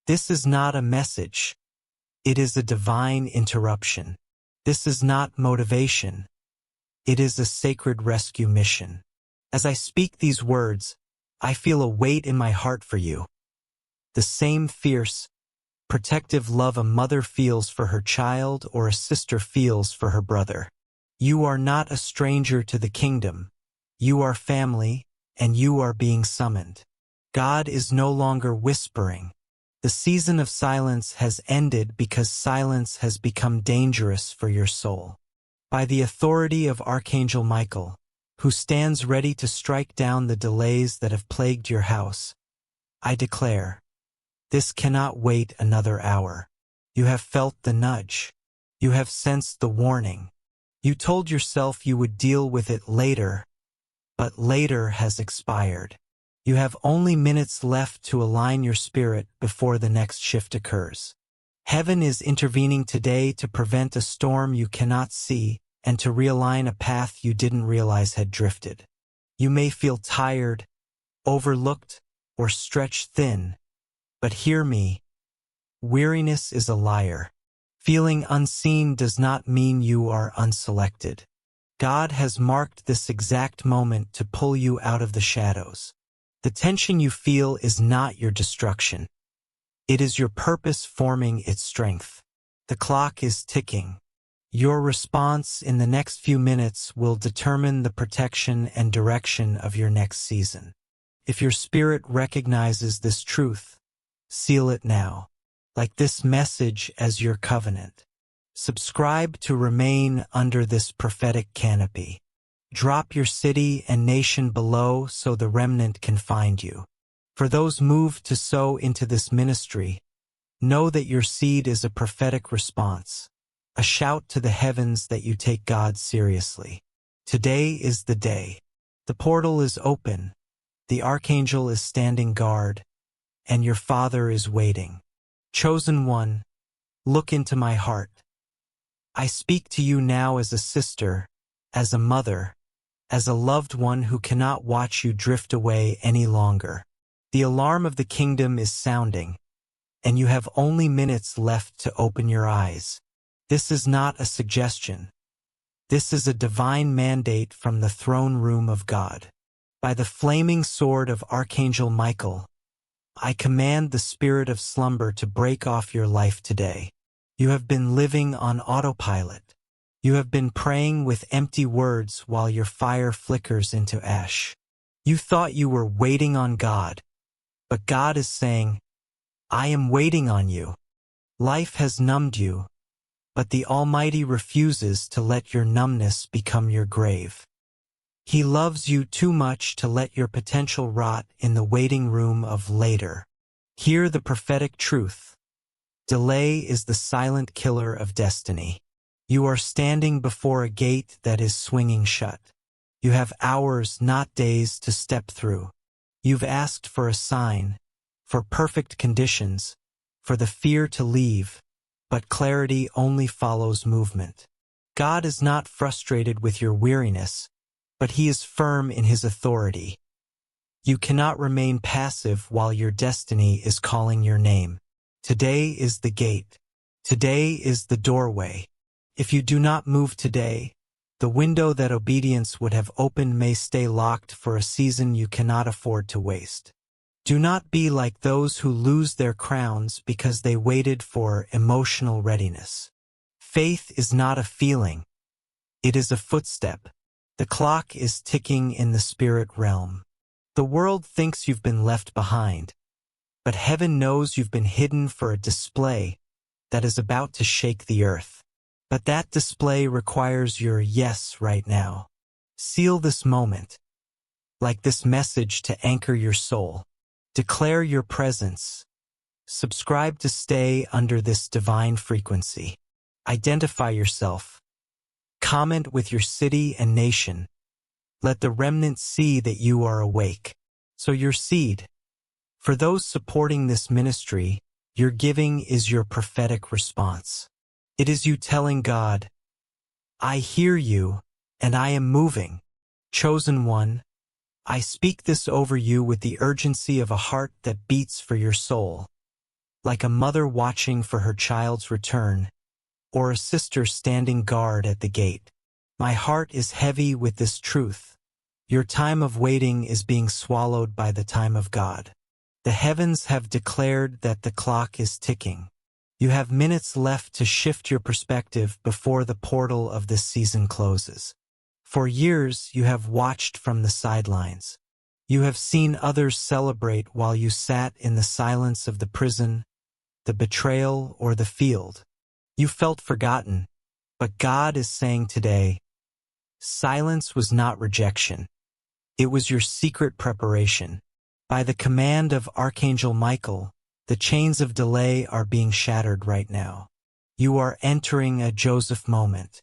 This is not a message. It is a divine interruption. This is not motivation. It is a sacred rescue mission. As I speak these words, I feel a weight in my heart for you. The same fierce, protective love a mother feels for her child or a sister feels for her brother. You are not a stranger to the kingdom. You are family, and you are being summoned. God is no longer whispering. The season of silence has ended because silence has become dangerous for your soul. By the authority of Archangel Michael, who stands ready to strike down the delays that have plagued your house, I declare, this cannot wait another hour. You have felt the nudge. You have sensed the warning. You told yourself you would deal with it later, but later has expired. You have only minutes left to align your spirit before the next shift occurs. Heaven is intervening today to prevent a storm you cannot see and to realign a path you didn't realize had drifted. You may feel tired, overlooked, or stretched thin, but hear me. Weariness is a liar. Feeling unseen does not mean you are unselected. God has marked this exact moment to pull you out of the shadows. The tension you feel is not your destruction. It is your purpose forming its strength. The clock is ticking. Your response in the next few minutes will determine the protection and direction of your next season. If your spirit recognizes this truth, seal it now, like this message as your covenant. Subscribe to remain under this prophetic canopy. Drop your city and nation below so the remnant can find you. For those moved to sow into this ministry, know that your seed is a prophetic response, a shout to the heavens that you take God seriously. Today is the day. The portal is open, the archangel is standing guard, and your Father is waiting. Chosen one, look into my heart. I speak to you now as a sister, as a mother, as a loved one who cannot watch you drift away any longer. The alarm of the kingdom is sounding, and you have only minutes left to open your eyes. This is not a suggestion. This is a divine mandate from the throne room of God. By the flaming sword of Archangel Michael, I command the spirit of slumber to break off your life today. You have been living on autopilot. You have been praying with empty words while your fire flickers into ash. You thought you were waiting on God, but God is saying, I am waiting on you. Life has numbed you, but the Almighty refuses to let your numbness become your grave. He loves you too much to let your potential rot in the waiting room of later. Hear the prophetic truth. Delay is the silent killer of destiny. You are standing before a gate that is swinging shut. You have hours, not days, to step through. You've asked for a sign, for perfect conditions, for the fear to leave, but clarity only follows movement. God is not frustrated with your weariness, but He is firm in His authority. You cannot remain passive while your destiny is calling your name. Today is the gate. Today is the doorway. If you do not move today, the window that obedience would have opened may stay locked for a season you cannot afford to waste. Do not be like those who lose their crowns because they waited for emotional readiness. Faith is not a feeling. It is a footstep. The clock is ticking in the spirit realm. The world thinks you've been left behind, but heaven knows you've been hidden for a display that is about to shake the earth. But that display requires your yes right now. Seal this moment, like this message to anchor your soul. Declare your presence. Subscribe to stay under this divine frequency. Identify yourself. Comment with your city and nation. Let the remnant see that you are awake. So your seed. For those supporting this ministry, your giving is your prophetic response. It is you telling God, I hear you, and I am moving. Chosen one, I speak this over you with the urgency of a heart that beats for your soul. like a mother watching for her child's return, or a sister standing guard at the gate. My heart is heavy with this truth. Your time of waiting is being swallowed by the time of God. The heavens have declared that the clock is ticking. You have minutes left to shift your perspective before the portal of this season closes. For years, you have watched from the sidelines. You have seen others celebrate while you sat in the silence of the prison, the betrayal, or the field. You felt forgotten, but God is saying today, silence was not rejection. It was your secret preparation. By the command of Archangel Michael, the chains of delay are being shattered right now. You are entering a Joseph moment.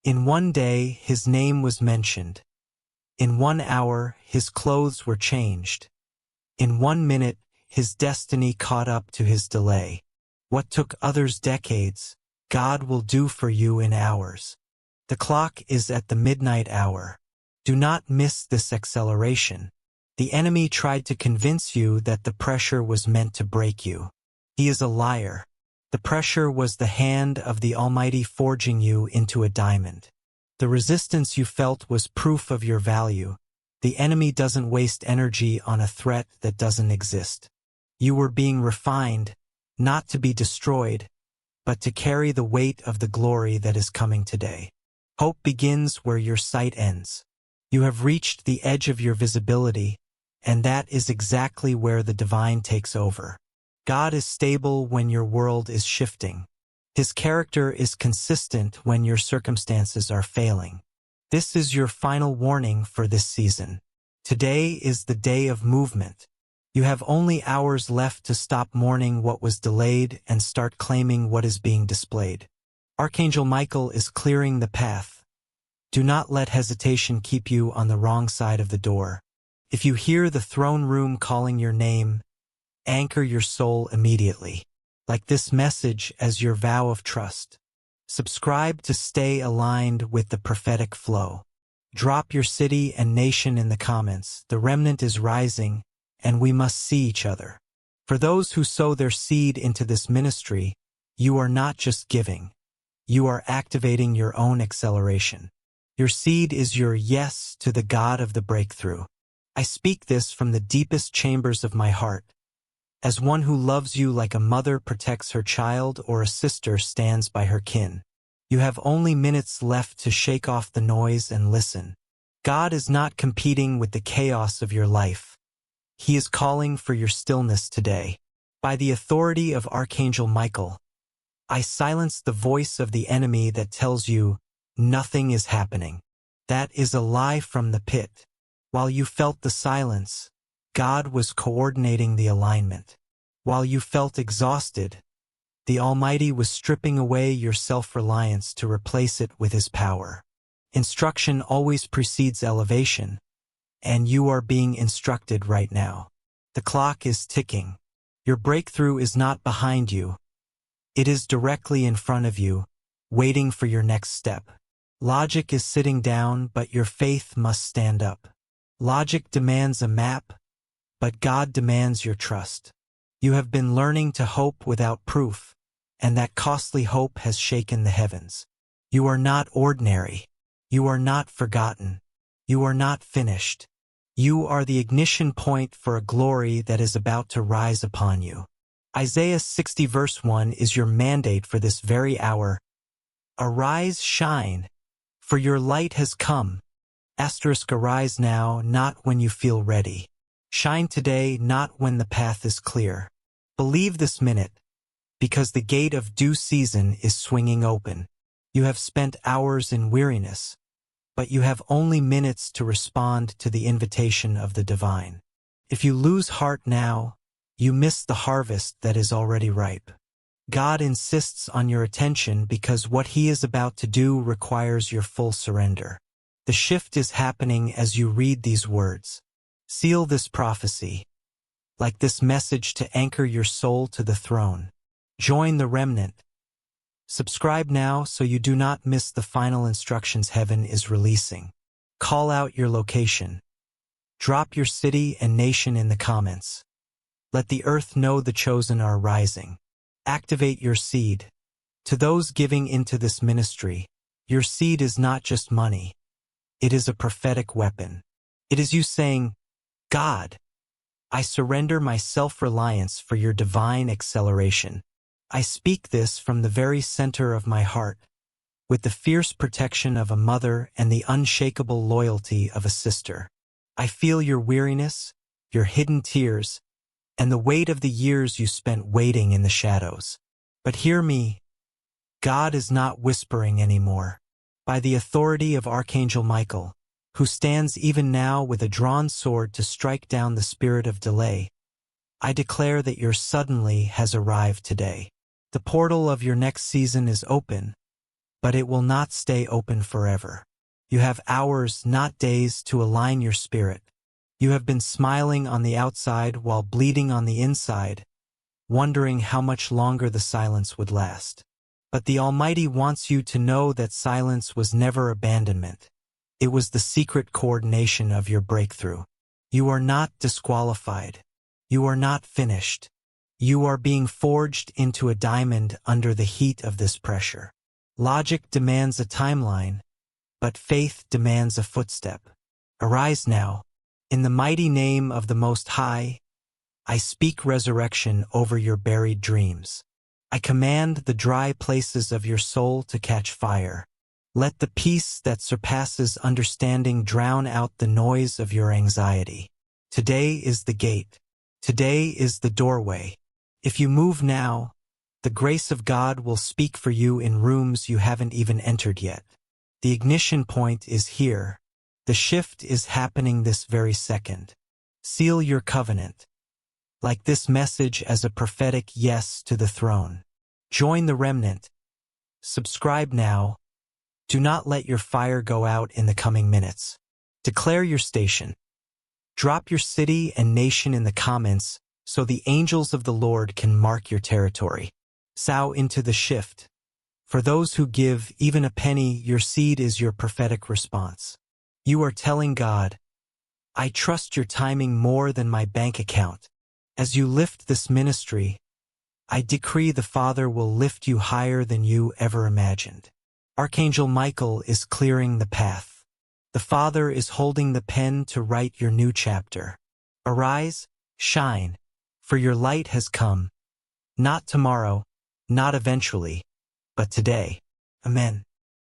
In one day, his name was mentioned. In 1 hour, his clothes were changed. In 1 minute, his destiny caught up to his delay. What took others decades, God will do for you in hours. The clock is at the midnight hour. Do not miss this acceleration. The enemy tried to convince you that the pressure was meant to break you. He is a liar. The pressure was the hand of the Almighty forging you into a diamond. The resistance you felt was proof of your value. The enemy doesn't waste energy on a threat that doesn't exist. You were being refined, not to be destroyed, but to carry the weight of the glory that is coming today. Hope begins where your sight ends. You have reached the edge of your visibility, and that is exactly where the divine takes over. God is stable when your world is shifting. His character is consistent when your circumstances are failing. This is your final warning for this season. Today is the day of movement. You have only hours left to stop mourning what was delayed and start claiming what is being displayed. Archangel Michael is clearing the path. Do not let hesitation keep you on the wrong side of the door. If you hear the throne room calling your name, anchor your soul immediately. Like this message as your vow of trust. Subscribe to stay aligned with the prophetic flow. Drop your city and nation in the comments. The remnant is rising, and we must see each other. For those who sow their seed into this ministry, you are not just giving. You are activating your own acceleration. Your seed is your yes to the God of the breakthrough. I speak this from the deepest chambers of my heart. As one who loves you like a mother protects her child or a sister stands by her kin. You have only minutes left to shake off the noise and listen. God is not competing with the chaos of your life. He is calling for your stillness today. By the authority of Archangel Michael, I silence the voice of the enemy that tells you nothing is happening. That is a lie from the pit. While you felt the silence, God was coordinating the alignment. While you felt exhausted, the Almighty was stripping away your self-reliance to replace it with His power. Instruction always precedes elevation, and you are being instructed right now. The clock is ticking. Your breakthrough is not behind you. It is directly in front of you, waiting for your next step. Logic is sitting down, but your faith must stand up. Logic demands a map, but God demands your trust. You have been learning to hope without proof, and that costly hope has shaken the heavens. You are not ordinary. You are not forgotten. You are not finished. You are the ignition point for a glory that is about to rise upon you. Isaiah 60 verse 1 is your mandate for this very hour. Arise, shine, for your light has come. Arise now, not when you feel ready. Shine today, not when the path is clear. Believe this minute, because the gate of due season is swinging open. You have spent hours in weariness, but you have only minutes to respond to the invitation of the divine. If you lose heart now, you miss the harvest that is already ripe. God insists on your attention because what He is about to do requires your full surrender. The shift is happening as you read these words. Seal this prophecy, like this message to anchor your soul to the throne. Join the remnant. Subscribe now so you do not miss the final instructions heaven is releasing. Call out your location. Drop your city and nation in the comments. Let the earth know the chosen are rising. Activate your seed. To those giving into this ministry, your seed is not just money. It is a prophetic weapon. It is you saying, God, I surrender my self-reliance for your divine acceleration. I speak this from the very center of my heart, with the fierce protection of a mother and the unshakable loyalty of a sister. I feel your weariness, your hidden tears, and the weight of the years you spent waiting in the shadows. But hear me, God is not whispering anymore. By the authority of Archangel Michael, who stands even now with a drawn sword to strike down the spirit of delay, I declare that your suddenly has arrived today. The portal of your next season is open, but it will not stay open forever. You have hours, not days, to align your spirit. You have been smiling on the outside while bleeding on the inside, wondering how much longer the silence would last. But the Almighty wants you to know that silence was never abandonment. It was the secret coordination of your breakthrough. You are not disqualified. You are not finished. You are being forged into a diamond under the heat of this pressure. Logic demands a timeline, but faith demands a footstep. Arise now. In the mighty name of the Most High, I speak resurrection over your buried dreams. I command the dry places of your soul to catch fire. Let the peace that surpasses understanding drown out the noise of your anxiety. Today is the gate. Today is the doorway. If you move now, the grace of God will speak for you in rooms you haven't even entered yet. The ignition point is here. The shift is happening this very second. Seal your covenant. Like this message as a prophetic yes to the throne. Join the remnant. Subscribe now. Do not let your fire go out in the coming minutes. Declare your station. Drop your city and nation in the comments so the angels of the Lord can mark your territory. Sow into the shift. For those who give even a penny, your seed is your prophetic response. You are telling God, I trust your timing more than my bank account. As you lift this ministry, I decree the Father will lift you higher than you ever imagined. Archangel Michael is clearing the path. The Father is holding the pen to write your new chapter. Arise, shine, for your light has come. Not tomorrow, not eventually, but today. Amen.